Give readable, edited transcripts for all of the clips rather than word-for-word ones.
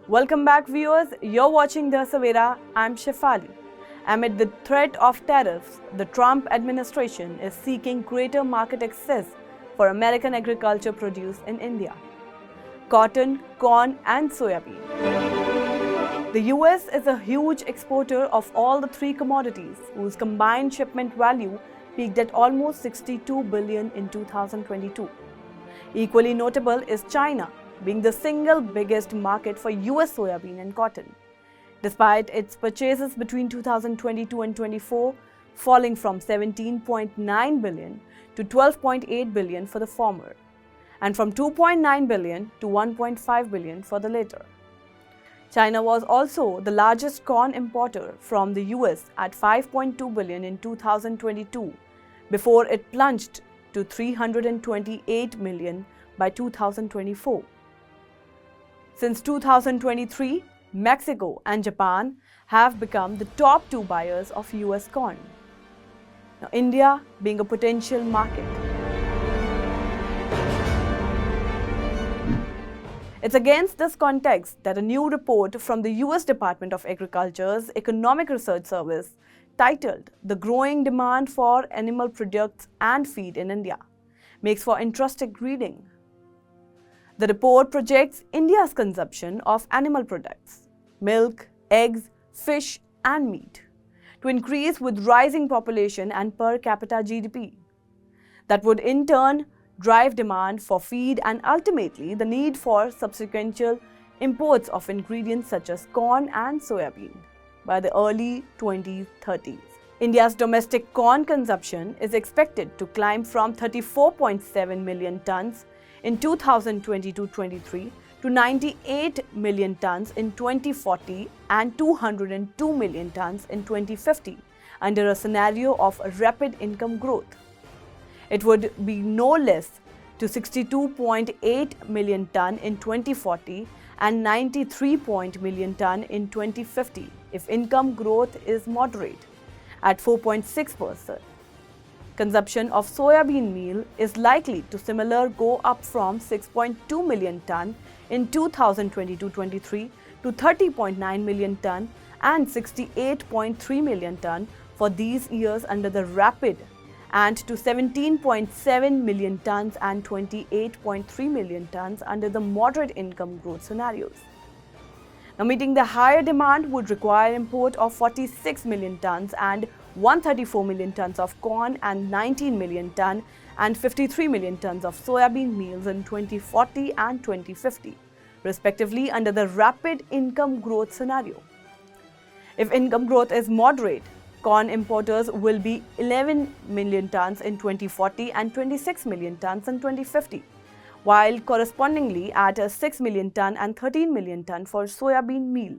Welcome back, viewers. You're watching the Savera. I'm Shefali. Amid the threat of tariffs, the Trump administration is seeking greater market access for American agriculture produce in India: cotton, corn, and soybean. The US is a huge exporter of all the three commodities, whose combined shipment value peaked at almost $62 billion in 2022. Equally notable is China, being the single biggest market for US soybean and cotton, despite its purchases between 2022 and 24 falling from $17.9 billion to $12.8 billion for the former, and from $2.9 billion to $1.5 billion for the latter. China was also the largest corn importer from the US at $5.2 billion in 2022, before it plunged to $328 million by 2024. Since 2023, Mexico and Japan have become the top two buyers of US corn. Now, India being a potential market. It's against this context that a new report from the US Department of Agriculture's Economic Research Service, titled "The Growing Demand for Animal Products and Feed in India," makes for interesting reading. The report projects India's consumption of animal products, milk, eggs, fish, and meat, to increase with rising population and per capita GDP. That would in turn drive demand for feed and ultimately the need for subsequential imports of ingredients such as corn and soybean by the early 2030s. India's domestic corn consumption is expected to climb from 34.7 million tons in 2022-23 to 98 million tons in 2040 and 202 million tons in 2050 under a scenario of rapid income growth. It would be no less to 62.8 million ton in 2040 and 93 million ton in 2050 if income growth is moderate at 4.6%. Consumption of soybean meal is likely to similarly go up from 6.2 million ton in 2022-23 to 30.9 million ton and 68.3 million ton for these years under the rapid, and to 17.7 million tons and 28.3 million tons under the moderate income growth scenarios. Now, meeting the higher demand would require import of 46 million tons and 134 million tons of corn and 19 million ton and 53 million tons of soybean meals in 2040 and 2050, respectively, under the rapid income growth scenario. If income growth is moderate, corn importers will be 11 million tons in 2040 and 26 million tons in 2050, while correspondingly at 6 million ton and 13 million ton for soybean meal.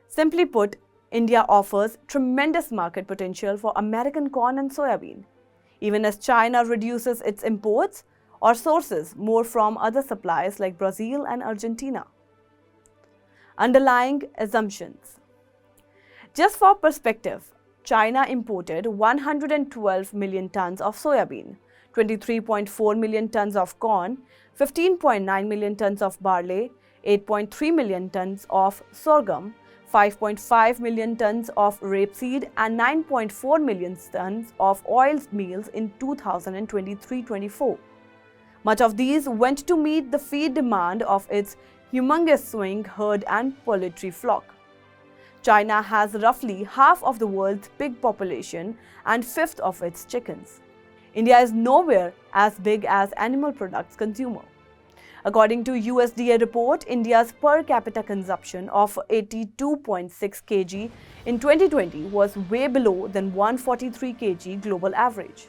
Simply put, India offers tremendous market potential for American corn and soybean, even as China reduces its imports or sources more from other suppliers like Brazil and Argentina. Underlying assumptions. Just for perspective, China imported 112 million tons of soybean, 23.4 million tons of corn, 15.9 million tons of barley, 8.3 million tons of sorghum, 5.5 million tons of rapeseed and 9.4 million tons of oil meals in 2023-24. Much of these went to meet the feed demand of its humongous swine herd and poultry flock. China has roughly half of the world's pig population and fifth of its chickens. India is nowhere as big as animal products consumer. According to USDA report, India's per capita consumption of 82.6 kg in 2020 was way below than 143 kg global average.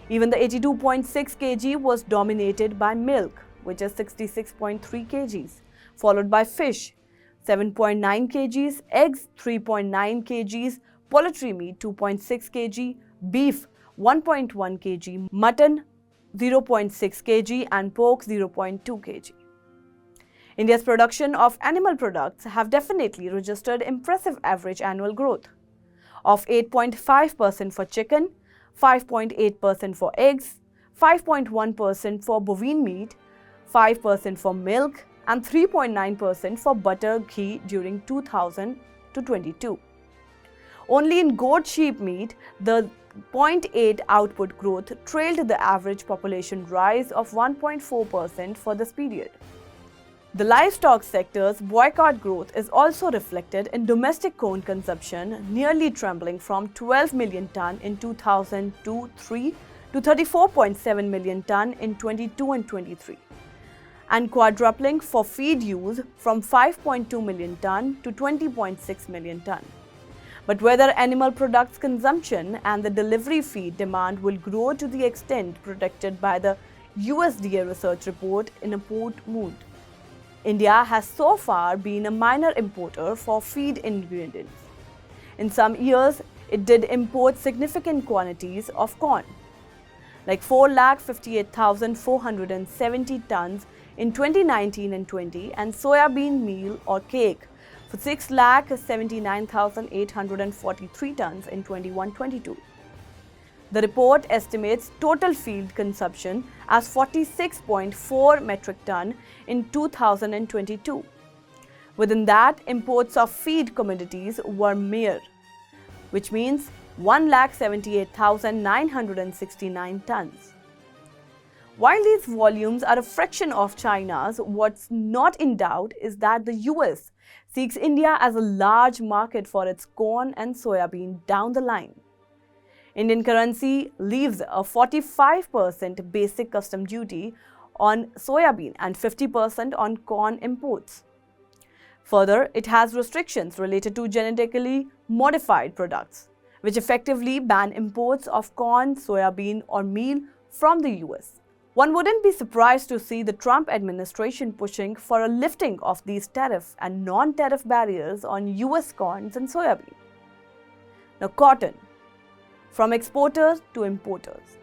Even the 82.6 kg was dominated by milk, which is 66.3 kg, followed by fish, 7.9 kg, eggs 3.9 kg, poultry meat 2.6 kg, beef 1.1 kg, mutton 0.6 kg and pork 0.2 kg. India's production of animal products have definitely registered impressive average annual growth of 8.5% for chicken, 5.8% for eggs, 5.1% for bovine meat, 5% for milk, and 3.9% for butter ghee during 2000 to 22. Only in goat sheep meat, the 0.8 output growth trailed the average population rise of 1.4% for this period. The livestock sector's boycott growth is also reflected in domestic corn consumption, nearly trembling from 12 million ton in 2002-03 to 34.7 million ton in 22 and 23, and quadrupling for feed use from 5.2 million ton to 20.6 million ton. But whether animal products consumption and the delivery feed demand will grow to the extent predicted by the USDA research report in a port mood. India has so far been a minor importer for feed ingredients. In some years, it did import significant quantities of corn, like 4,58,470 tons in 2019 and 20, and soybean meal or cake for 6,79,843 tons in 21-22. The report estimates total feed consumption as 46.4 metric ton in 2022. Within that, imports of feed commodities were mere, which means 1,78,969 tons. While these volumes are a fraction of China's, what's not in doubt is that the US seeks India as a large market for its corn and soybean down the line. Indian currency leaves a 45% basic custom duty on soybean and 50% on corn imports. Further, it has restrictions related to genetically modified products, which effectively ban imports of corn, soybean, or meal from the US. One wouldn't be surprised to see the Trump administration pushing for a lifting of these tariff and non-tariff barriers on US corn and soybean. Now, cotton. From exporters to importers.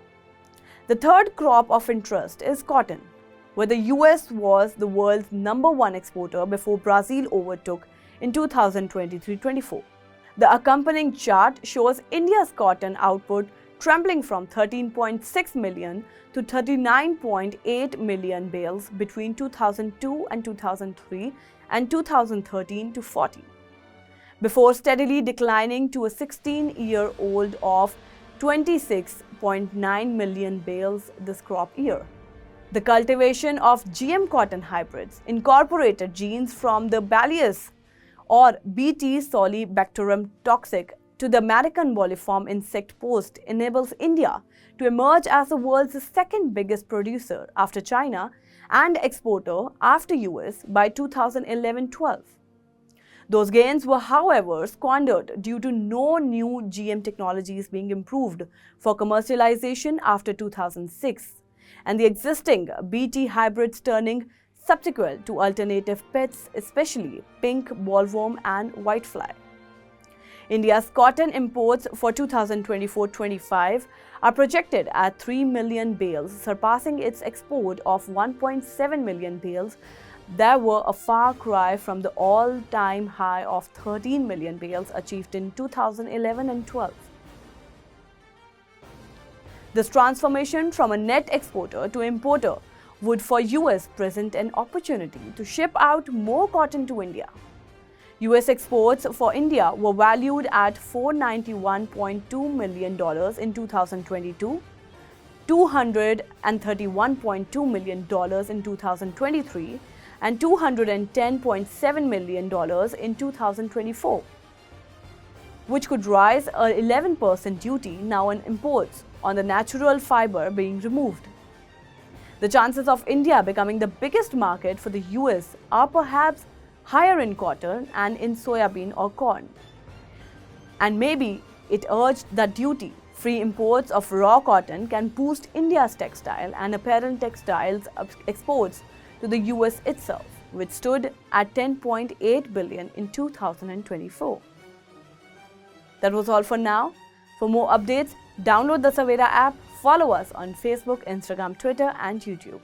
The third crop of interest is cotton, where the US was the world's #1 exporter before Brazil overtook in 2023-24. The accompanying chart shows India's cotton output trembling from 13.6 million to 39.8 million bales between 2002 and 2003 and 2013 to 40. Before steadily declining to a 16-year-old of 26.9 million bales this crop year. The cultivation of GM cotton hybrids incorporated genes from the Balius or Bt Solibacterium toxic to the American bolliform insect post enables India to emerge as the world's second biggest producer after China and exporter after US by 2011-12. Those gains were, however, squandered due to no new GM technologies being improved for commercialization after 2006, and the existing Bt hybrids turning subsequent to alternative pets, especially pink bollworm and whitefly. India's cotton imports for 2024-25 are projected at 3 million bales, surpassing its export of 1.7 million bales. There were a far cry from the all-time high of 13 million bales achieved in 2011 and 12. This transformation from a net exporter to importer would for US present an opportunity to ship out more cotton to India. US exports for India were valued at $491.2 million in 2022, $231.2 million in 2023, and $210.7 million in 2024, which could rise a 11% duty now on imports on the natural fiber being removed. The chances of India becoming the biggest market for the US are perhaps higher in cotton and in soybean or corn. And maybe it urged that duty-free imports of raw cotton can boost India's textile and apparel textiles exports to the US itself, which stood at $10.8 billion in 2024. That was all for now. For more updates, download the Savera app, follow us on Facebook, Instagram, Twitter, and YouTube.